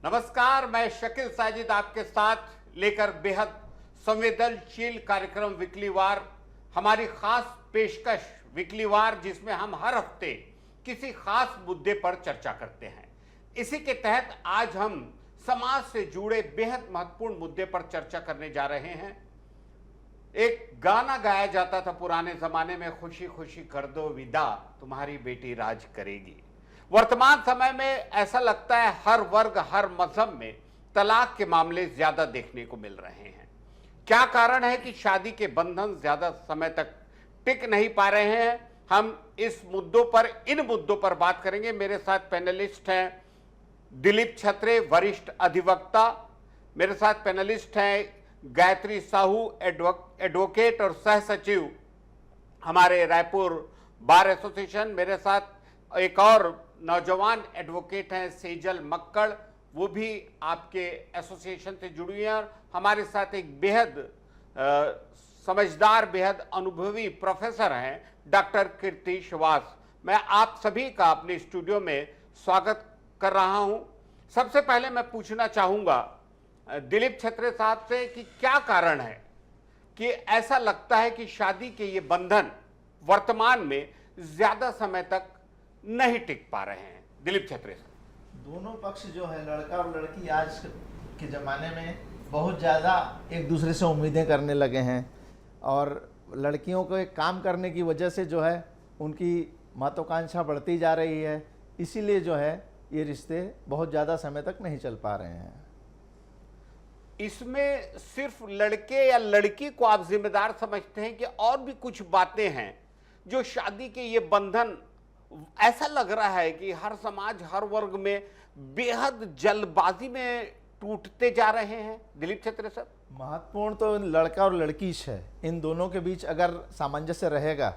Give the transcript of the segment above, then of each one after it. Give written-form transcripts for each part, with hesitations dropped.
नमस्कार, मैं शकील साजिद आपके साथ लेकर बेहद संवेदनशील कार्यक्रम वीकली वार, हमारी खास पेशकश वीकली वार, जिसमें हम हर हफ्ते किसी खास मुद्दे पर चर्चा करते हैं। इसी के तहत आज हम समाज से जुड़े बेहद महत्वपूर्ण मुद्दे पर चर्चा करने जा रहे हैं। एक गाना गाया जाता था पुराने जमाने में, खुशी खुशी कर दो विदा, तुम्हारी बेटी राज करेगी। वर्तमान समय में ऐसा लगता है हर वर्ग, हर मजहब में तलाक के मामले ज्यादा देखने को मिल रहे हैं। क्या कारण है कि शादी के बंधन ज्यादा समय तक टिक नहीं पा रहे हैं? हम इन मुद्दों पर बात करेंगे। मेरे साथ पैनलिस्ट हैं दिलीप छत्रे, वरिष्ठ अधिवक्ता। मेरे साथ पैनलिस्ट हैं गायत्री साहू, एडवोकेट और सह सचिव हमारे रायपुर बार एसोसिएशन। मेरे साथ एक और नौजवान एडवोकेट हैं सेजल मक्कड़, वो भी आपके एसोसिएशन से जुड़ी हैं। और हमारे साथ एक बेहद समझदार, बेहद अनुभवी प्रोफेसर हैं डॉक्टर कीर्ति श्रीवास। मैं आप सभी का अपने स्टूडियो में स्वागत कर रहा हूं। सबसे पहले मैं पूछना चाहूंगा दिलीप छत्रे साहब से कि क्या कारण है कि ऐसा लगता है कि शादी के ये बंधन वर्तमान में ज्यादा समय तक नहीं टिक पा रहे हैं? दिलीप छत्रे साहब। दोनों पक्ष जो है, लड़का और लड़की, आज के ज़माने में बहुत ज़्यादा एक दूसरे से उम्मीदें करने लगे हैं और लड़कियों को एक काम करने की वजह से जो है उनकी महत्वाकांक्षा बढ़ती जा रही है। इसीलिए जो है ये रिश्ते बहुत ज़्यादा समय तक नहीं चल पा रहे हैं। इसमें सिर्फ लड़के या लड़की को आप जिम्मेदार समझते हैं कि और भी कुछ बातें हैं जो शादी के ये बंधन, ऐसा लग रहा है कि हर समाज, हर वर्ग में बेहद जल्दबाजी में टूटते जा रहे हैं? दिलीप छत्रे सर। महत्वपूर्ण तो लड़का और लड़की है, इन दोनों के बीच अगर सामंजस्य रहेगा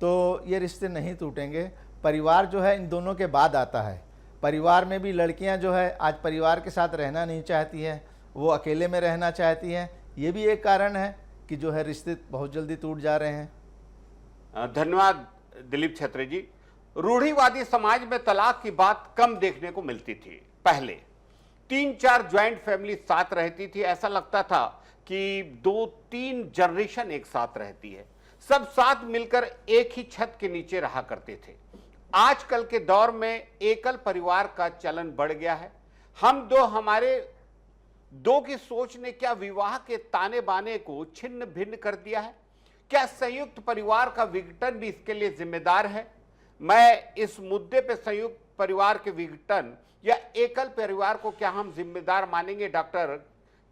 तो ये रिश्ते नहीं टूटेंगे। परिवार जो है इन दोनों के बाद आता है। परिवार में भी लड़कियां जो है आज परिवार के साथ रहना नहीं चाहती हैं, वो अकेले में रहना चाहती हैं। ये भी एक कारण है कि जो है रिश्ते बहुत जल्दी टूट जा रहे हैं। धन्यवाद दिलीप छत्रे जी। रूढ़िवादी समाज में तलाक की बात कम देखने को मिलती थी। पहले 3-4 ज्वाइंट फैमिली साथ रहती थी, ऐसा लगता था कि 2-3 जनरेशन एक साथ रहती है, सब साथ मिलकर एक ही छत के नीचे रहा करते थे। आजकल के दौर में एकल परिवार का चलन बढ़ गया है। हमारे दो की सोच ने क्या विवाह के ताने बाने को छिन्न भिन्न कर दिया है? क्या संयुक्त परिवार का विघटन भी इसके लिए जिम्मेदार है? मैं इस मुद्दे पे संयुक्त परिवार के विघटन या एकल परिवार को क्या हम जिम्मेदार मानेंगे? डॉक्टर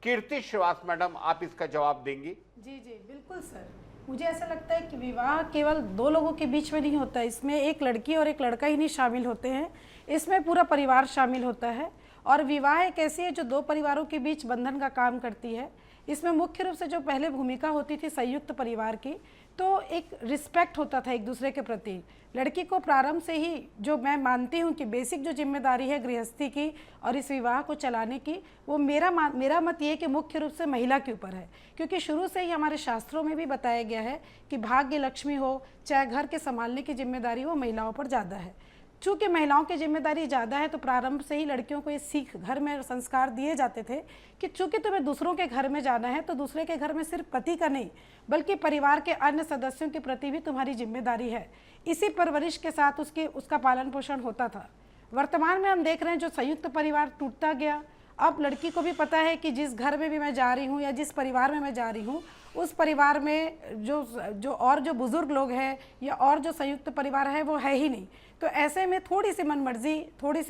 कीर्ति श्रीवास मैडम, आप इसका जवाब देंगी? जी जी बिल्कुल सर। मुझे ऐसा लगता है कि विवाह केवल दो लोगों के बीच में नहीं होता है, इसमें एक लड़की और एक लड़का ही नहीं शामिल होते हैं, इसमें पूरा परिवार शामिल होता है। और विवाह एक ऐसी है जो दो परिवारों के बीच बंधन का काम करती है। इसमें मुख्य रूप से जो पहले भूमिका होती थी संयुक्त परिवार की, तो एक रिस्पेक्ट होता था एक दूसरे के प्रति। लड़की को प्रारंभ से ही, जो मैं मानती हूँ कि बेसिक जो जिम्मेदारी है गृहस्थी की और इस विवाह को चलाने की, वो मेरा मत ये है कि मुख्य रूप से महिला के ऊपर है। क्योंकि शुरू से ही हमारे शास्त्रों में भी बताया गया है कि भाग्य लक्ष्मी हो चाहे घर के संभालने की जिम्मेदारी वो महिलाओं पर ज़्यादा है। चूँकि महिलाओं की जिम्मेदारी ज़्यादा है तो प्रारंभ से ही लड़कियों को ये सीख घर में संस्कार दिए जाते थे कि चूँकि तुम्हें दूसरों के घर में जाना है तो दूसरे के घर में सिर्फ पति का नहीं बल्कि परिवार के अन्य सदस्यों के प्रति भी तुम्हारी जिम्मेदारी है। इसी परवरिश के साथ उसका पालन पोषण होता था। वर्तमान में हम देख रहे हैं जो संयुक्त परिवार टूटता गया। अब लड़की को भी पता है कि जिस घर में भी मैं जा रही हूँ या जिस परिवार में मैं जा रही हूँ, उस परिवार में जो बुजुर्ग लोग हैं या और जो संयुक्त परिवार है वो है ही नहीं। तो ऐसे में थोड़ी सी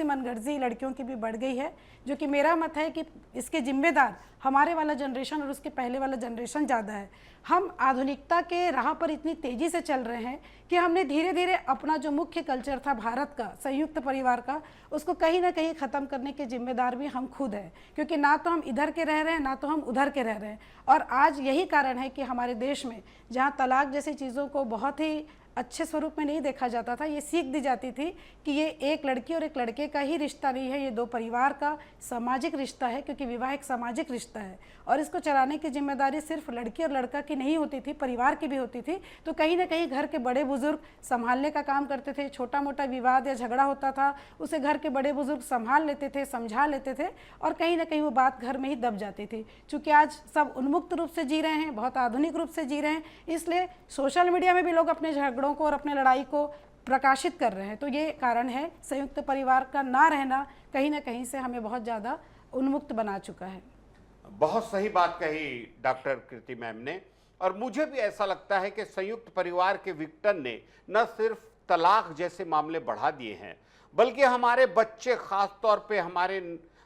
मनगर्जी लड़कियों की भी बढ़ गई है, जो कि मेरा मत है कि इसके जिम्मेदार हमारे वाला जनरेशन और उसके पहले वाला जनरेशन ज़्यादा है। हम आधुनिकता के राह पर इतनी तेज़ी से चल रहे हैं कि हमने धीरे धीरे अपना जो मुख्य कल्चर था भारत का, संयुक्त परिवार का, उसको कहीं ना कहीं ख़त्म करने के जिम्मेदार भी हम खुद हैं। क्योंकि ना तो हम इधर के रह रहे हैं ना तो हम उधर के रह रहे हैं। और आज यही कारण है कि हमारे देश में जहाँ तलाक जैसी चीज़ों को बहुत ही अच्छे स्वरूप में नहीं देखा जाता था। ये सीख दी जाती थी कि ये एक लड़की और एक लड़के का ही रिश्ता नहीं है, ये दो परिवार का सामाजिक रिश्ता है, क्योंकि विवाह एक सामाजिक रिश्ता है और इसको चलाने की जिम्मेदारी सिर्फ लड़की और लड़का की नहीं होती थी, परिवार की भी होती थी। तो कहीं ना कहीं घर के बड़े बुजुर्ग संभालने का काम करते थे। छोटा मोटा विवाद या झगड़ा होता था, उसे घर के बड़े बुजुर्ग संभाल लेते थे, समझा लेते थे और कहीं ना कहीं वो बात घर में ही दब जाती थी। चूँकि आज सब उन्मुक्त रूप से जी रहे हैं, बहुत आधुनिक रूप से जी रहे हैं, इसलिए सोशल मीडिया में भी लोग अपने झगड़ों को और अपने लड़ाई को प्रकाशित कर रहे हैं। तो ये कारण है, संयुक्त परिवार का ना रहना कहीं ना कहीं से हमें बहुत ज़्यादा उन्मुक्त बना चुका है। बहुत सही बात कही डॉक्टर कृति मैम ने। और मुझे भी ऐसा लगता है कि संयुक्त परिवार के विघटन ने न सिर्फ तलाक जैसे मामले बढ़ा दिए हैं, बल्कि हमारे बच्चे, खास तौर पे हमारे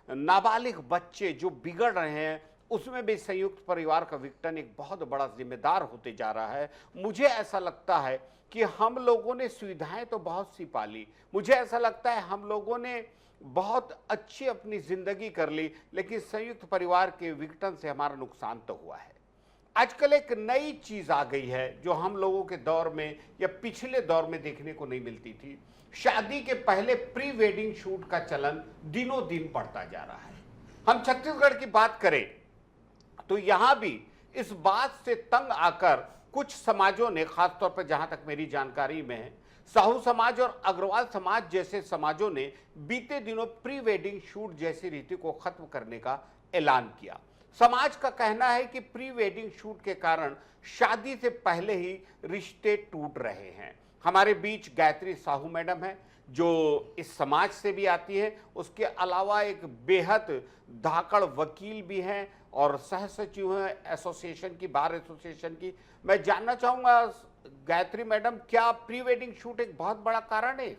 नाबालिग बच्चे जो बिगड़ रहे हैं, उसमें भी संयुक्त परिवार का विघटन एक बहुत बड़ा जिम्मेदार होते जा रहा है। मुझे ऐसा लगता है कि हम लोगों ने सुविधाएं तो बहुत सी पाली, मुझे ऐसा लगता है हम लोगों ने बहुत अच्छी अपनी जिंदगी कर ली, लेकिन संयुक्त परिवार के विघटन से हमारा नुकसान तो हुआ है। आजकल एक नई चीज आ गई है जो हम लोगों के दौर में या पिछले दौर में देखने को नहीं मिलती थी। शादी के पहले प्री वेडिंग शूट का चलन दिनों दिन बढ़ता जा रहा है। हम छत्तीसगढ़ की बात करें तो यहां भी इस बात से तंग आकर कुछ समाजों ने, खासतौर पर जहां तक मेरी जानकारी में है, साहू समाज और अग्रवाल समाज जैसे समाजों ने बीते दिनों प्री वेडिंग शूट जैसी रीति को खत्म करने का ऐलान किया। समाज का कहना है कि प्री वेडिंग शूट के कारण शादी से पहले ही रिश्ते टूट रहे हैं। हमारे बीच गायत्री साहू मैडम है जो इस समाज से भी आती है, उसके अलावा एक बेहद धाकड़ वकील भी हैं और सह सचिव हैं एसोसिएशन की, बार एसोसिएशन की। मैं जानना चाहूँगा गायत्री मैडम, क्या प्री वेडिंग शूट एक बहुत बड़ा कारण है?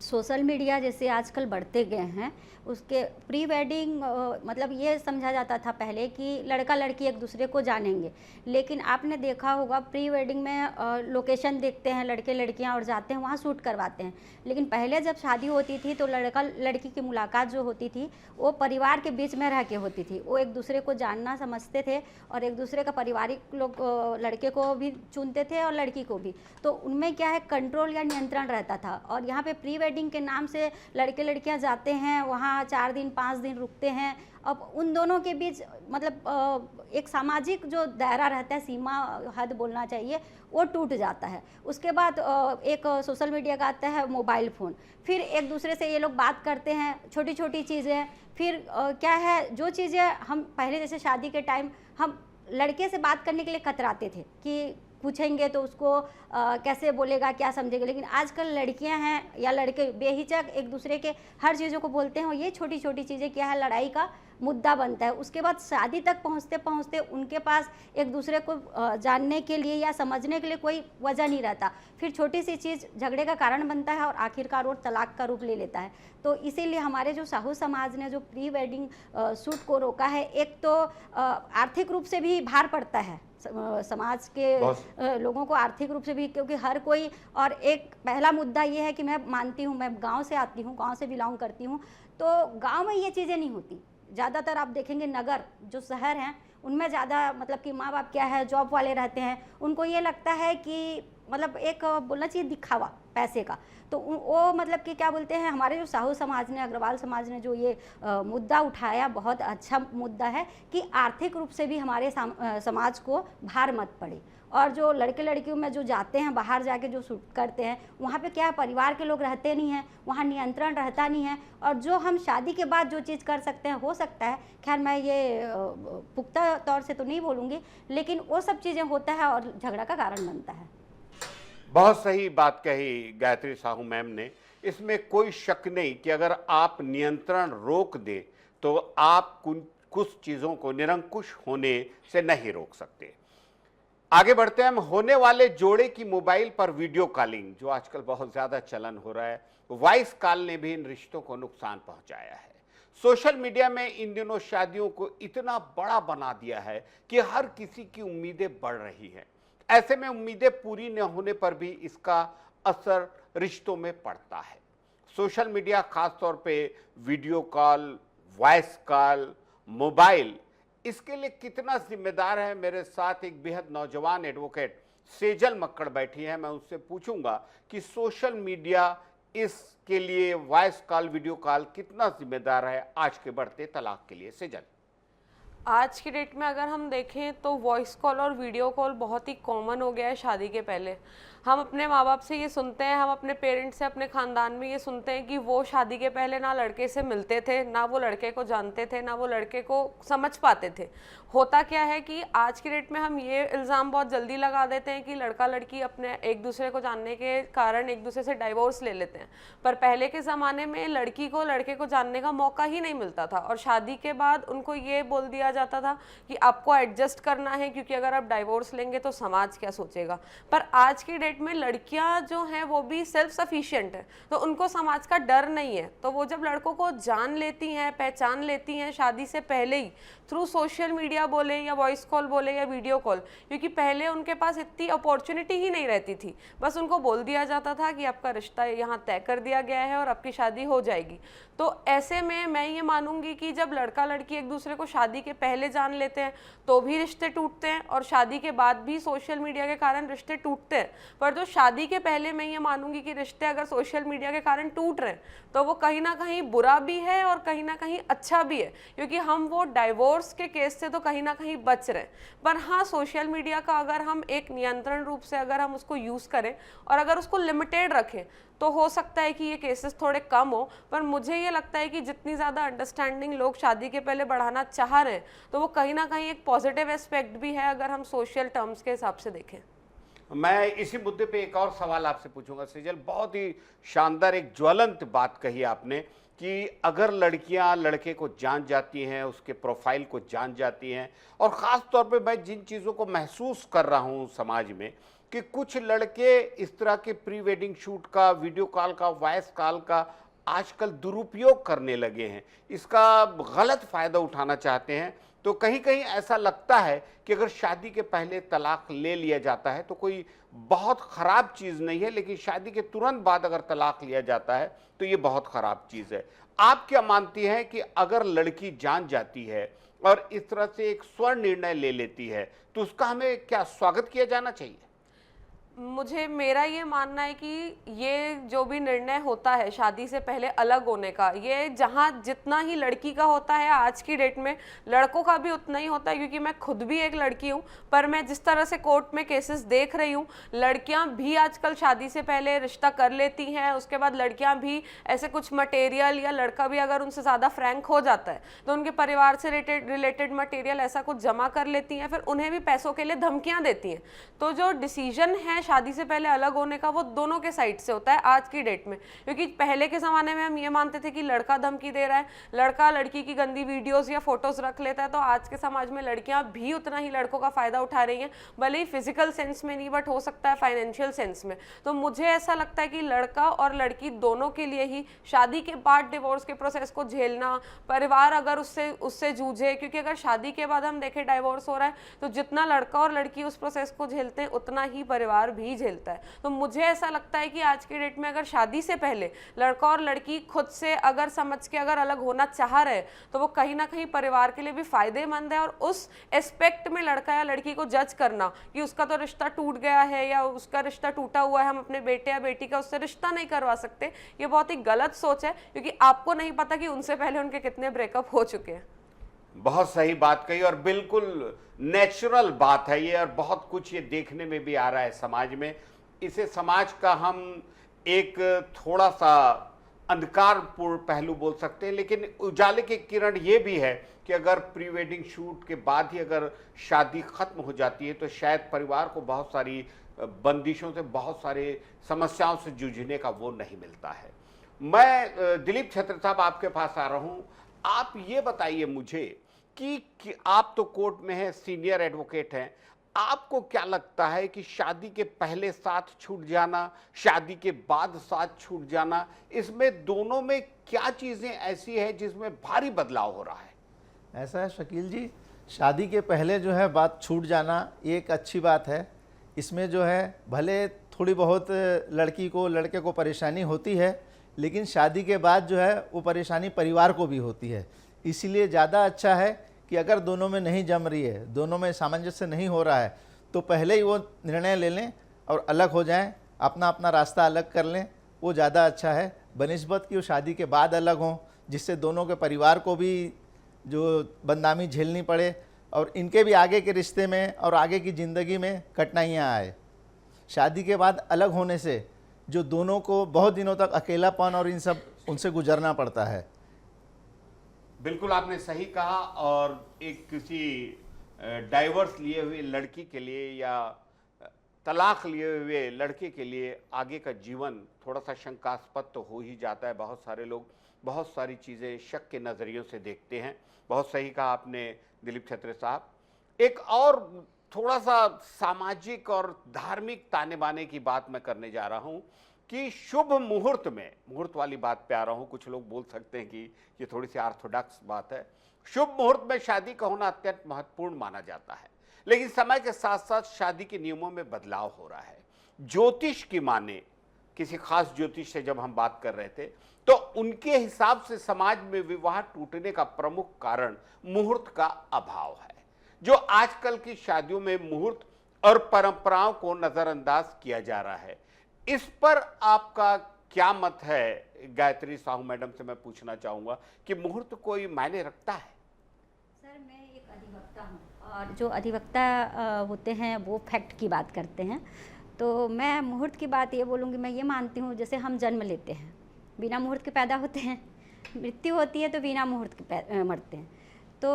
सोशल मीडिया जैसे आजकल बढ़ते गए हैं, उसके प्री वेडिंग मतलब ये समझा जाता था पहले कि लड़का लड़की एक दूसरे को जानेंगे, लेकिन आपने देखा होगा प्री वेडिंग में लोकेशन देखते हैं लड़के लड़कियां और जाते हैं वहाँ शूट करवाते हैं। लेकिन पहले जब शादी होती थी तो लड़का लड़की की मुलाकात जो होती थी वो परिवार के बीच में रह के होती थी। वो एक दूसरे को जानना समझते थे और एक दूसरे का पारिवारिक लोग लड़के को भी चुनते थे और लड़की को भी। तो उनमें क्या है, कंट्रोल या नियंत्रण रहता था। और यहाँ पे प्री वेडिंग के नाम से लड़के लड़कियां जाते हैं, वहाँ 4 दिन 5 दिन रुकते हैं। अब उन दोनों के बीच मतलब एक सामाजिक जो दायरा रहता है, सीमा हद बोलना चाहिए, वो टूट जाता है। उसके बाद एक सोशल मीडिया का आता है मोबाइल फ़ोन, फिर एक दूसरे से ये लोग बात करते हैं, छोटी छोटी चीज़ें। फिर क्या है, जो चीज़ें हम पहले जैसे शादी के टाइम हम लड़के से बात करने के लिए कतराते थे कि पूछेंगे तो उसको कैसे बोलेगा, क्या समझेगा, लेकिन आजकल लड़कियां हैं या लड़के बेहिचक एक दूसरे के हर चीज़ों को बोलते हैं और ये छोटी छोटी चीज़ें क्या है, लड़ाई का मुद्दा बनता है। उसके बाद शादी तक पहुंचते पहुंचते उनके पास एक दूसरे को जानने के लिए या समझने के लिए कोई वजह नहीं रहता। फिर छोटी सी चीज़ झगड़े का कारण बनता है और आखिरकार वो तलाक का रूप ले लेता है। तो इसीलिए हमारे जो साहू समाज ने जो प्री वेडिंग शूट को रोका है, एक तो आर्थिक रूप से भी भार पड़ता है समाज के लोगों को, आर्थिक रूप से भी, क्योंकि हर कोई, और एक पहला मुद्दा ये है कि मैं मानती हूँ, मैं गांव से आती हूँ, गांव से बिलोंग करती हूँ, तो गांव में ये चीज़ें नहीं होती। ज़्यादातर आप देखेंगे नगर जो शहर हैं उनमें ज़्यादा मतलब कि माँ बाप क्या है, जॉब वाले रहते हैं, उनको ये लगता है कि मतलब एक बोलना चाहिए दिखावा पैसे का। तो वो मतलब कि क्या बोलते हैं, हमारे जो साहू समाज ने, अग्रवाल समाज ने जो ये मुद्दा उठाया, बहुत अच्छा मुद्दा है कि आर्थिक रूप से भी हमारे समाज को भार मत पड़े। और जो लड़के लड़कियों में जो जाते हैं, बाहर जाके जो शूट करते हैं, वहाँ पे क्या है, परिवार के लोग रहते नहीं हैं, वहाँ नियंत्रण रहता नहीं है। और जो हम शादी के बाद जो चीज़ कर सकते हैं, हो सकता है, खैर मैं ये पुख्ता तौर से तो नहीं बोलूँगी, लेकिन वो सब चीज़ें होता है और झगड़ा का कारण बनता है। बहुत सही बात कही गायत्री साहू मैम ने। इसमें कोई शक नहीं कि अगर आप नियंत्रण रोक दें तो आप कुछ चीज़ों को निरंकुश होने से नहीं रोक सकते। आगे बढ़ते हैं हम। होने वाले जोड़े की मोबाइल पर वीडियो कॉलिंग, जो आजकल बहुत ज़्यादा चलन हो रहा है, वॉइस कॉल ने भी इन रिश्तों को नुकसान पहुंचाया है। सोशल मीडिया में इन दिनों शादियों को इतना बड़ा बना दिया है कि हर किसी की उम्मीदें बढ़ रही हैं। ऐसे में उम्मीदें पूरी न होने पर भी इसका असर रिश्तों में पड़ता है। सोशल मीडिया, खास तौर पे video call, voice call, mobile, इसके लिए कितना जिम्मेदार है? मेरे साथ एक बेहद नौजवान एडवोकेट सेजल मक्कड़ बैठी है, मैं उससे पूछूंगा कि सोशल मीडिया इसके लिए वॉइस कॉल, वीडियो कॉल कितना जिम्मेदार है आज के बढ़ते तलाक के लिए। सेजल, आज की डेट में अगर हम देखें तो वॉइस कॉल और वीडियो कॉल बहुत ही कॉमन हो गया है शादी के पहले। हम अपने माँ बाप से ये सुनते हैं, हम अपने पेरेंट्स से, अपने ख़ानदान में ये सुनते हैं कि वो शादी के पहले ना लड़के से मिलते थे, ना वो लड़के को जानते थे, ना वो लड़के को समझ पाते थे। होता क्या है कि आज की डेट में हम ये इल्ज़ाम बहुत जल्दी लगा देते हैं कि लड़का लड़की अपने एक दूसरे को जानने के कारण एक दूसरे से डाइवोर्स ले लेते हैं, पर पहले के ज़माने में लड़की को लड़के को जानने का मौका ही नहीं मिलता था और शादी के बाद उनको ये बोल दिया जाता था कि आपको एडजस्ट करना है, क्योंकि अगर आप डाइवोर्स लेंगे तो समाज क्या सोचेगा। पर आज की डेट में लड़कियां जो हैं वो भी सेल्फ सफिशिएंट है, तो उनको समाज का डर नहीं है, तो वो जब लड़कों को जान लेती हैं, पहचान लेती हैं शादी से पहले ही, थ्रू सोशल मीडिया बोले या वॉइस कॉल बोले या वीडियो कॉल, क्योंकि पहले उनके पास इतनी अपॉर्चुनिटी ही नहीं रहती थी। बस उनको बोल दिया जाता था कि आपका रिश्ता यहाँ तय कर दिया गया है और आपकी शादी हो जाएगी। तो ऐसे में मैं ये मानूंगी कि जब लड़का लड़की एक दूसरे को शादी के पहले जान लेते हैं तो भी रिश्ते टूटते हैं और शादी के बाद भी सोशल मीडिया के कारण रिश्ते टूटते हैं। पर जो शादी के पहले मैं ये मानूंगी कि रिश्ते अगर सोशल मीडिया के कारण टूट रहे हैं तो वो कहीं ना कहीं बुरा भी है और कहीं ना कहीं अच्छा भी है, क्योंकि हम वो डाइवोर्स के केस से तो कहीं ना कहीं बच रहे हैं। पर हाँ, सोशल मीडिया का अगर हम एक नियंत्रण रूप से अगर हम उसको यूज़ करें और अगर उसको लिमिटेड रखें तो हो सकता है कि ये केसेस थोड़े कम हो। पर मुझे ये लगता है कि जितनी ज़्यादा अंडरस्टैंडिंग लोग शादी के पहले बढ़ाना चाह रहे हैं तो वो कहीं ना कहीं एक पॉजिटिव एस्पेक्ट भी है अगर हम सोशल टर्म्स के हिसाब से देखें। मैं इसी मुद्दे पे एक और सवाल आपसे पूछूंगा। सेजल, बहुत ही शानदार एक ज्वलंत बात कही आपने कि अगर लड़कियां लड़के को जान जाती हैं, उसके प्रोफाइल को जान जाती हैं, और ख़ास तौर पे मैं जिन चीज़ों को महसूस कर रहा हूं समाज में कि कुछ लड़के इस तरह के प्री वेडिंग शूट का, वीडियो कॉल का, वॉइस कॉल का आजकल दुरुपयोग करने लगे हैं, इसका गलत फ़ायदा उठाना चाहते हैं, तो कहीं कहीं ऐसा लगता है कि अगर शादी के पहले तलाक ले लिया जाता है तो कोई बहुत ख़राब चीज़ नहीं है, लेकिन शादी के तुरंत बाद अगर तलाक लिया जाता है तो ये बहुत ख़राब चीज़ है। आप क्या मानती हैं कि अगर लड़की जान जाती है और इस तरह से एक स्वर्ण निर्णय ले लेती है तो उसका हमें क्या स्वागत किया जाना चाहिए? मेरा ये मानना है कि ये जो भी निर्णय होता है शादी से पहले अलग होने का, ये जहाँ जितना ही लड़की का होता है आज की डेट में लड़कों का भी उतना ही होता है, क्योंकि मैं खुद भी एक लड़की हूँ। पर मैं जिस तरह से कोर्ट में केसेस देख रही हूँ, लड़कियाँ भी आजकल शादी से पहले रिश्ता कर लेती हैं, उसके बाद लड़कियाँ भी ऐसे कुछ मटेरियल, या लड़का भी अगर उनसे ज़्यादा फ्रैंक हो जाता है तो उनके परिवार से रिलेटेड मटेरियल ऐसा कुछ जमा कर लेती हैं, फिर उन्हें भी पैसों के लिए धमकियाँ देती हैं। तो जो डिसीजन है शादी से पहले अलग होने का वो दोनों के साइड से होता है आज की डेट में, क्योंकि पहले के ज़माने में हम ये मानते थे कि लड़का धमकी दे रहा है, लड़का लड़की की गंदी वीडियोस या फोटोज़ रख लेता है। तो आज के समाज में लड़कियां भी उतना ही लड़कों का फ़ायदा उठा रही हैं, भले ही फिजिकल सेंस में नहीं बट हो सकता है फाइनेंशियल सेंस में। तो मुझे ऐसा लगता है कि लड़का और लड़की दोनों के लिए ही शादी के बाद डिवोर्स के प्रोसेस को झेलना, परिवार अगर उससे जूझे, क्योंकि अगर शादी के बाद हम देखें डाइवोर्स हो रहा है तो जितना लड़का और लड़की उस प्रोसेस को झेलते हैं उतना ही परिवार भी झेलता है। तो मुझे ऐसा लगता है कि आज की डेट में अगर शादी से पहले लड़का और लड़की खुद से अगर समझ के अगर अलग होना चाह रहे तो वो कहीं ना कहीं परिवार के लिए भी फायदेमंद है। और उस एस्पेक्ट में लड़का या लड़की को जज करना कि उसका तो रिश्ता टूट गया है या उसका रिश्ता टूटा हुआ है, हम अपने बेटे या बेटी का उससे रिश्ता नहीं करवा सकते, ये बहुत ही गलत सोच है, क्योंकि आपको नहीं पता कि उनसे पहले उनके कितने ब्रेकअप हो चुके हैं। बहुत सही बात कही और बिल्कुल नेचुरल बात है ये, और बहुत कुछ ये देखने में भी आ रहा है समाज में। इसे समाज का हम एक थोड़ा सा अंधकारपूर्ण पहलू बोल सकते हैं, लेकिन उजाले की किरण ये भी है कि अगर प्री वेडिंग शूट के बाद ही अगर शादी खत्म हो जाती है तो शायद परिवार को बहुत सारी बंदिशों से, बहुत सारे समस्याओं से जूझने का वो नहीं मिलता है। मैं दिलीप छत्र साहब आपके पास आ रहा हूँ। आप ये बताइए मुझे कि आप तो कोर्ट में हैं, सीनियर एडवोकेट हैं, आपको क्या लगता है कि शादी के पहले साथ छूट जाना, शादी के बाद साथ छूट जाना, इसमें दोनों में क्या चीज़ें ऐसी हैं जिसमें भारी बदलाव हो रहा है? ऐसा है शकील जी, शादी के पहले जो है बात छूट जाना ये एक अच्छी बात है। इसमें जो है भले थोड़ी बहुत लड़की को लड़के को परेशानी होती है, लेकिन शादी के बाद जो है वो परेशानी परिवार को भी होती है। इसीलिए ज़्यादा अच्छा है कि अगर दोनों में नहीं जम रही है, दोनों में सामंजस्य नहीं हो रहा है, तो पहले ही वो निर्णय ले लें और अलग हो जाएं, अपना अपना रास्ता अलग कर लें, वो ज़्यादा अच्छा है बनिस्बत कि वो शादी के बाद अलग हों, जिससे दोनों के परिवार को भी जो बदनामी झेलनी पड़े और इनके भी आगे के रिश्ते में और आगे की ज़िंदगी में कठिनाइयाँ आए। शादी के बाद अलग होने से जो दोनों को बहुत दिनों तक अकेलापन और इन सब उनसे गुजरना पड़ता है। बिल्कुल आपने सही कहा। और एक किसी डाइवर्स लिए हुए लड़की के लिए या तलाक लिए हुए लड़के के लिए आगे का जीवन थोड़ा सा शंकास्पद तो हो ही जाता है। बहुत सारे लोग बहुत सारी चीज़ें शक के नज़रियों से देखते हैं। बहुत सही कहा आपने दिलीप छत्रे साहब। एक और थोड़ा सा सामाजिक और धार्मिक ताने बाने की बात मैं करने जा रहा हूं कि शुभ मुहूर्त में, मुहूर्त वाली बात पे आ रहा हूं, कुछ लोग बोल सकते हैं कि ये थोड़ी सी ऑर्थोडॉक्स बात है। शुभ मुहूर्त में शादी का होना अत्यंत महत्वपूर्ण माना जाता है, लेकिन समय के साथ साथ शादी के नियमों में बदलाव हो रहा है। ज्योतिष की माने, किसी खास ज्योतिष से जब हम बात कर रहे थे तो उनके हिसाब से समाज में विवाह टूटने का प्रमुख कारण मुहूर्त का अभाव है। जो आजकल की शादियों में मुहूर्त और परंपराओं को नजरअंदाज किया जा रहा है, इस पर आपका क्या मत है? गायत्री साहू मैडम से मैं पूछना चाहूंगा कि मुहूर्त कोई मायने रखता है? सर, मैं एक अधिवक्ता हूँ और जो अधिवक्ता होते हैं वो फैक्ट की बात करते हैं। तो मैं मुहूर्त की बात ये बोलूँगी, मैं ये मानती हूँ जैसे हम जन्म लेते हैं बिना मुहूर्त के पैदा होते हैं, मृत्यु होती है तो बिना मुहूर्त के मरते हैं। तो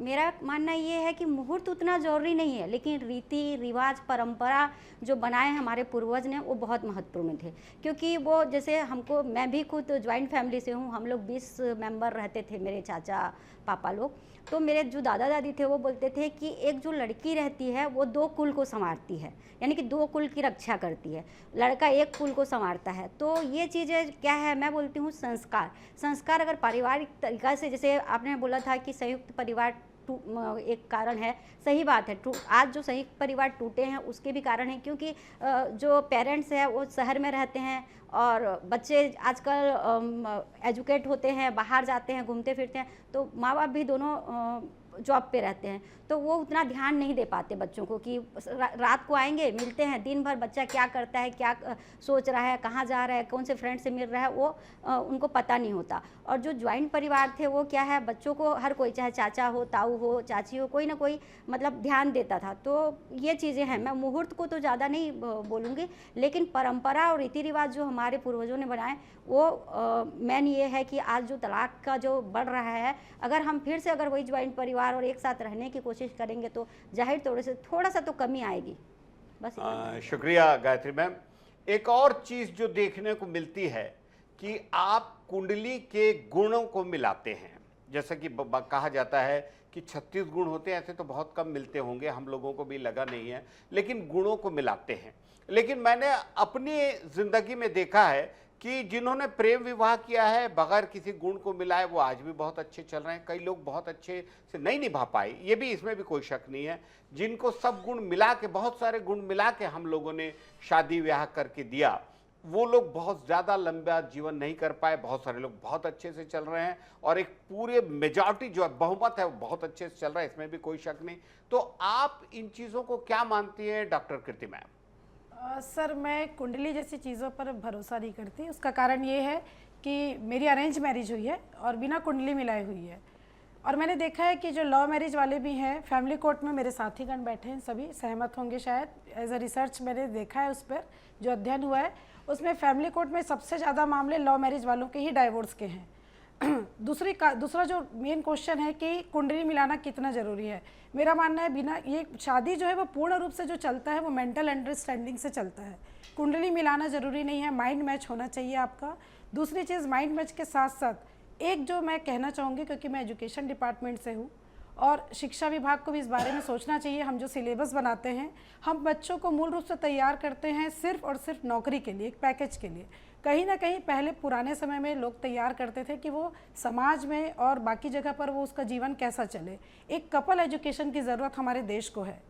मेरा मानना ये है कि मुहूर्त उतना ज़रूरी नहीं है, लेकिन रीति रिवाज परंपरा जो बनाए हमारे पूर्वज ने वो बहुत महत्वपूर्ण थे। क्योंकि वो जैसे हमको, मैं भी खुद ज्वाइंट फैमिली से हूँ, हम लोग 20 मेंबर रहते थे, मेरे चाचा पापा लोग। तो मेरे जो दादा दादी थे वो बोलते थे कि एक जो लड़की रहती है वो 2 कुल को संवारती है, यानी कि 2 कुल की रक्षा करती है, लड़का 1 कुल को संवारता है। तो ये चीज़ें क्या है, मैं बोलती हूँ संस्कार अगर पारिवारिक तरीक़ा से, जैसे आपने बोला था कि संयुक्त परिवार एक कारण है, सही बात है। आज जो संयुक्त परिवार टूटे हैं उसके भी कारण है, क्योंकि जो पेरेंट्स हैं वो शहर में रहते हैं और बच्चे आजकल एजुकेट होते हैं, बाहर जाते हैं, घूमते फिरते हैं, तो माँ बाप भी दोनों जॉब पे रहते हैं, तो वो उतना ध्यान नहीं दे पाते बच्चों को कि रात को आएंगे, मिलते हैं, दिन भर बच्चा क्या करता है, क्या सोच रहा है, कहाँ जा रहा है, कौन से फ्रेंड से मिल रहा है, वो उनको पता नहीं होता। और जो ज्वाइंट परिवार थे वो क्या है, बच्चों को हर कोई, चाहे चाचा हो, ताऊ हो, चाची हो, कोई ना कोई मतलब ध्यान देता था। तो ये चीज़ें हैं। मैं मुहूर्त को तो ज़्यादा नहीं बोलूँगी, लेकिन परंपरा और रीति रिवाज जो हमारे पूर्वजों ने बनाए वो मेन ये है कि आज जो तलाक का जो बढ़ रहा है, अगर हम फिर से अगर वही ज्वाइंट परिवार और एक साथ रहने की कोशिश करेंगे तो जाहिर तौर से थोड़ा सा तो कमी आएगी। बस शुक्रिया गायत्री मैम। एक और चीज़ जो देखने को मिलती है कि आप कुंडली के गुणों को मिलाते हैं। जैसा कि कहा जाता है कि 36 गुण होते हैं, ऐसे तो बहुत कम मिलते होंगे, हम लोगों को भी लगा नहीं है, लेकिन गुणों को मिलाते हैं। लेकिन मैंने अपनी ज़िंदगी में देखा है कि जिन्होंने प्रेम विवाह किया है बगैर किसी गुण को मिलाए, वो आज भी बहुत अच्छे चल रहे हैं। कई लोग बहुत अच्छे से नहीं निभा पाए, ये भी, इसमें भी कोई शक नहीं है। जिनको सब गुण मिला के, बहुत सारे गुण मिला के हम लोगों ने शादी ब्याह करके दिया, वो लोग बहुत ज़्यादा लंबा जीवन नहीं कर पाए। बहुत सारे लोग बहुत अच्छे से चल रहे हैं और एक पूरे मेजॉरिटी जो बहुमत है वो बहुत अच्छे से चल रहा है, इसमें भी कोई शक नहीं। तो आप इन चीज़ों को क्या मानती है डॉक्टर कृति मैम? सर, मैं कुंडली जैसी चीज़ों पर भरोसा नहीं करती। उसका कारण ये है कि मेरी अरेंज मैरिज हुई है और बिना कुंडली मिलाई हुई है। और मैंने देखा है कि जो लव मैरिज वाले भी हैं, फैमिली कोर्ट में मेरे साथीगण बैठे हैं, सभी सहमत होंगे शायद। एज अ रिसर्च मैंने देखा है, उस पर जो अध्ययन हुआ है उसमें फैमिली कोर्ट में सबसे ज़्यादा मामले लव मैरिज वालों के ही डाइवोर्स के हैं। दूसरा जो मेन क्वेश्चन है कि कुंडली मिलाना कितना ज़रूरी है। मेरा मानना है बिना, ये शादी जो है वो पूर्ण रूप से जो चलता है वो मेंटल अंडरस्टैंडिंग से चलता है। कुंडली मिलाना ज़रूरी नहीं है, माइंड मैच होना चाहिए आपका। दूसरी चीज़, माइंड मैच के साथ साथ एक जो मैं कहना चाहूँगी, क्योंकि मैं एजुकेशन डिपार्टमेंट से हूँ और शिक्षा विभाग को भी इस बारे में सोचना चाहिए। हम जो सिलेबस बनाते हैं, हम बच्चों को मूल रूप से तैयार करते हैं सिर्फ और सिर्फ नौकरी के लिए, एक पैकेज के लिए। कहीं ना कहीं पहले पुराने समय में लोग तैयार करते थे कि वो समाज में और बाकी जगह पर वो उसका जीवन कैसा चले। एक कपल एजुकेशन की ज़रूरत हमारे देश को है।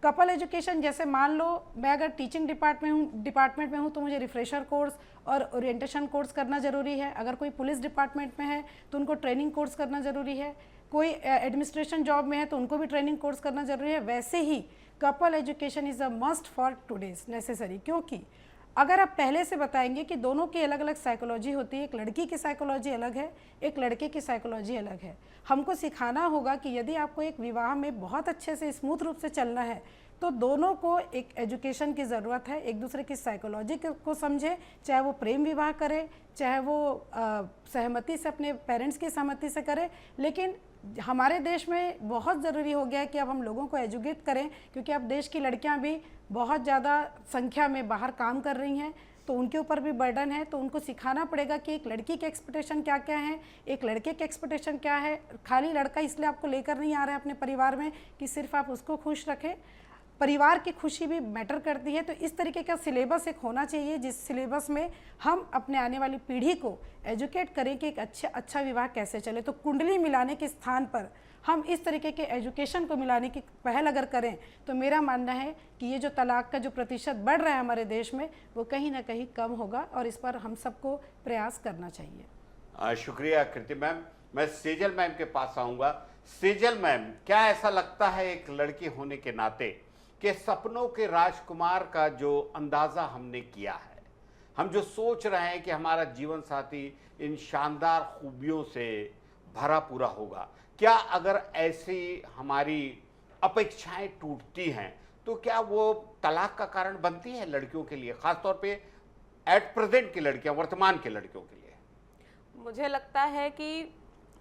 कपल एजुकेशन, जैसे मान लो मैं अगर टीचिंग डिपार्टमेंट में हूँ तो मुझे रिफ्रेशर कोर्स और ओरिएंटेशन कोर्स करना ज़रूरी है। अगर कोई पुलिस डिपार्टमेंट में है तो उनको ट्रेनिंग कोर्स करना ज़रूरी है। कोई एडमिनिस्ट्रेशन जॉब में है तो उनको भी ट्रेनिंग कोर्स करना ज़रूरी है। वैसे ही couple education is a must for today's necessary, क्योंकि अगर आप पहले से बताएंगे कि दोनों की अलग अलग साइकोलॉजी होती है, एक लड़की की साइकोलॉजी अलग है, एक लड़के की साइकोलॉजी अलग है। हमको सिखाना होगा कि यदि आपको एक विवाह में बहुत अच्छे से स्मूथ रूप से चलना है तो दोनों को एक एजुकेशन की ज़रूरत है, एक दूसरे की साइकोलॉजी को समझे, चाहे वो प्रेम विवाह करे, चाहे वो सहमति से, अपने पेरेंट्स की सहमति से करे। लेकिन हमारे देश में बहुत ज़रूरी हो गया है कि अब हम लोगों को एजुकेट करें, क्योंकि अब देश की लड़कियां भी बहुत ज़्यादा संख्या में बाहर काम कर रही हैं, तो उनके ऊपर भी बर्डन है। तो उनको सिखाना पड़ेगा कि एक लड़की के एक्सपेक्टेशन क्या क्या है, एक लड़के के एक्सपेक्टेशन क्या है। खाली लड़का इसलिए आपको लेकर नहीं आ रहा है अपने परिवार में कि सिर्फ आप उसको खुश रखें, परिवार की खुशी भी मैटर करती है। तो इस तरीके का सिलेबस एक होना चाहिए जिस सिलेबस में हम अपने आने वाली पीढ़ी को एजुकेट करें कि एक अच्छा विवाह कैसे चले। तो कुंडली मिलाने के स्थान पर हम इस तरीके के एजुकेशन को मिलाने की पहल अगर करें तो मेरा मानना है कि ये जो तलाक का जो प्रतिशत बढ़ रहा है हमारे देश में, वो कहीं ना कहीं कम होगा और इस पर हम सबको प्रयास करना चाहिए। शुक्रिया कृति मैम। मैं सेजल मैम के पास आऊँगा। सेजल मैम, क्या ऐसा लगता है एक लड़की होने के नाते कि सपनों के राजकुमार का जो अंदाज़ा हमने किया है, हम जो सोच रहे हैं कि हमारा जीवन साथी इन शानदार खूबियों से भरा पूरा होगा, क्या अगर ऐसी हमारी अपेक्षाएं टूटती हैं तो क्या वो तलाक का कारण बनती है लड़कियों के लिए, खासतौर पे एट प्रेजेंट की लड़कियां, वर्तमान के लड़कियों के लिए? मुझे लगता है कि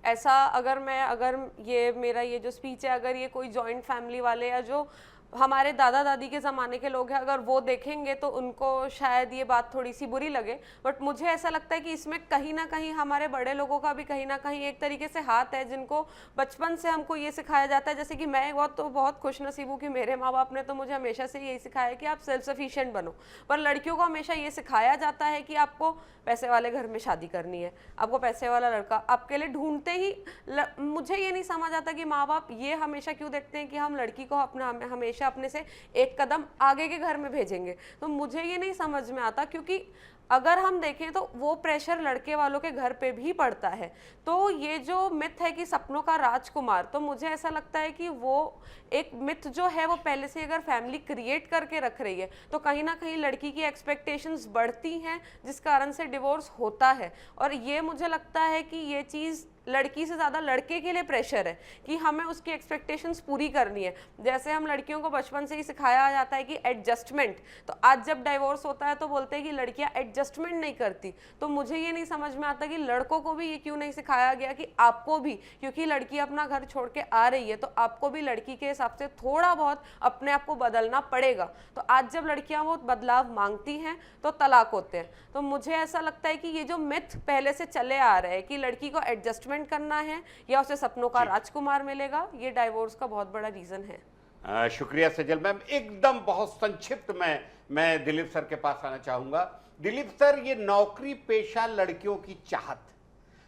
ऐसा अगर ये मेरा ये जो स्पीच है, अगर ये कोई जॉइंट फैमिली वाले या जो हमारे दादा दादी के ज़माने के लोग हैं, अगर वो देखेंगे तो उनको शायद ये बात थोड़ी सी बुरी लगे। बट मुझे ऐसा लगता है कि इसमें कहीं ना कहीं हमारे बड़े लोगों का भी कहीं ना कहीं एक तरीके से हाथ है, जिनको बचपन से हमको ये सिखाया जाता है। जैसे कि मैं बहुत खुशनसीब हूँ कि मेरे माँ बाप ने तो मुझे हमेशा से यही सिखाया कि आप सेल्फ सफिशिएंट बनो। पर लड़कियों को हमेशा ये सिखाया जाता है कि आपको पैसे वाले घर में शादी करनी है, आपको पैसे वाला लड़का आपके लिए ढूंढते ही मुझे ये नहीं समझ आता कि माँ बाप ये हमेशा क्यों देखते हैं कि हम लड़की को हमेशा अपने से एक कदम आगे के घर में भेजेंगे। तो मुझे ये नहीं समझ में आता, क्योंकि अगर हम देखें तो वो प्रेशर लड़के वालों के घर पे भी पड़ता है। तो ये जो मिथ है कि सपनों का राजकुमार, तो मुझे ऐसा लगता है कि वो एक मिथ जो है वो पहले से अगर फैमिली क्रिएट करके रख रही है तो कहीं ना कहीं लड़की की एक्सपेक्टेशंस बढ़ती हैं, जिस कारण से डिवोर्स होता है। और ये मुझे लगता है कि ये चीज़ लड़की से ज़्यादा लड़के के लिए प्रेशर है कि हमें उसकी एक्सपेक्टेशंस पूरी करनी है। जैसे हम लड़कियों को बचपन से ही सिखाया जाता है कि एडजस्टमेंट, तो आज जब डाइवोर्स होता है तो बोलते हैं कि लड़कियां एडजस्टमेंट नहीं करती। तो मुझे ये नहीं समझ में आता कि लड़कों को भी ये क्यों नहीं सिखाया गया कि आपको भी, क्योंकि लड़की अपना घर छोड़ के आ रही है तो आपको भी लड़की के हिसाब से थोड़ा बहुत अपने आप को बदलना पड़ेगा। तो आज जब लड़कियां वो बदलाव मांगती हैं तो तलाक होते हैं। तो मुझे ऐसा लगता है कि ये जो मिथ पहले से चले आ रहा है कि लड़की को एडजस्टमेंट करना है या उसे सपनों का राजकुमार मिलेगा, ये डाइवोर्स का बहुत बड़ा रीजन है। शुक्रिया सजल मैम। एकदम बहुत संक्षिप्त में मैं दिलीप सर के पास आना चाहूंगा। दिलीप सर, ये नौकरी पेशा लड़कियों की चाहत,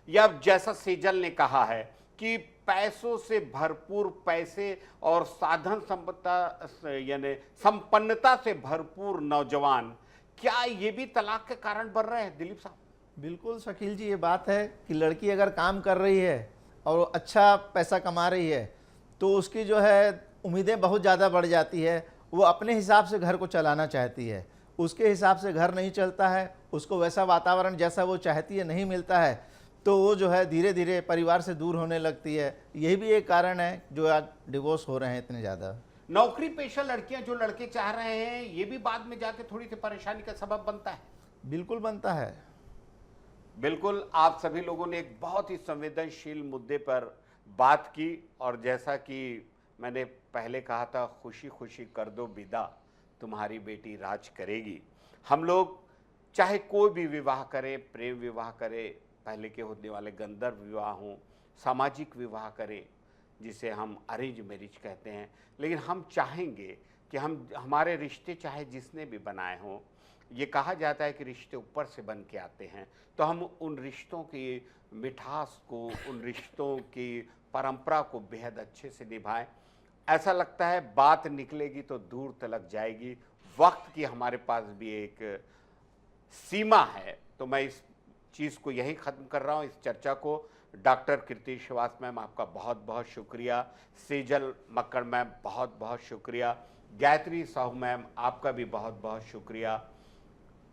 या जैसा सेजल ने कहा है कि पैसों से भरपूर, पैसे और साधन संपत्ता यानी संपन्नता से भरपूर नौजवान, क्या ये भी तलाक के कारण बन रहे हैं दिलीप साहब? बिल्कुल शकील जी, ये बात है कि लड़की अगर काम कर रही है और अच्छा पैसा कमा रही है तो उसकी जो है उम्मीदें बहुत ज़्यादा बढ़ जाती है। वो अपने हिसाब से घर को चलाना चाहती है, उसके हिसाब से घर नहीं चलता है, उसको वैसा वातावरण जैसा वो चाहती है नहीं मिलता है, तो वो जो है धीरे धीरे परिवार से दूर होने लगती है। यही भी एक कारण है जो आज डिवोर्स हो रहे हैं इतने ज़्यादा। नौकरी पेशा लड़कियां जो लड़के चाह रहे हैं, ये भी बाद में जाके थोड़ी सी परेशानी का सबब बनता है। बिल्कुल बनता है। बिल्कुल, आप सभी लोगों ने एक बहुत ही संवेदनशील मुद्दे पर बात की, और जैसा कि मैंने पहले कहा था, खुशी खुशी कर दो विदा, तुम्हारी बेटी राज करेगी। हम लोग चाहे कोई भी विवाह करें, प्रेम विवाह करें, पहले के होने वाले गंधर्व विवाह हों, सामाजिक विवाह करें जिसे हम अरेंज मैरिज कहते हैं, लेकिन हम चाहेंगे कि हमारे रिश्ते चाहे जिसने भी बनाए हों, ये कहा जाता है कि रिश्ते ऊपर से बन के आते हैं, तो हम उन रिश्तों की मिठास को, उन रिश्तों की परंपरा को बेहद अच्छे से निभाएं। ऐसा लगता है बात निकलेगी तो दूर तलक जाएगी। वक्त की हमारे पास भी एक सीमा है, तो मैं इस चीज़ को यहीं ख़त्म कर रहा हूँ, इस चर्चा को। डॉक्टर कीर्ति श्रीवास मैम, आपका बहुत बहुत शुक्रिया। सेजल मक्कड़ मैम, बहुत बहुत शुक्रिया। गायत्री साहू मैम, आपका भी बहुत बहुत शुक्रिया।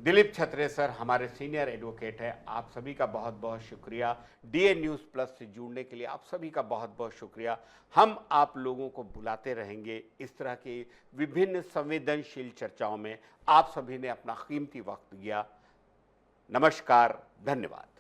दिलीप छत्रे सर हमारे सीनियर एडवोकेट हैं, आप सभी का बहुत बहुत शुक्रिया। डीए न्यूज़ प्लस से जुड़ने के लिए आप सभी का बहुत बहुत शुक्रिया। हम आप लोगों को बुलाते रहेंगे इस तरह की विभिन्न संवेदनशील चर्चाओं में। आप सभी ने अपना कीमती वक्त दिया। नमस्कार, धन्यवाद।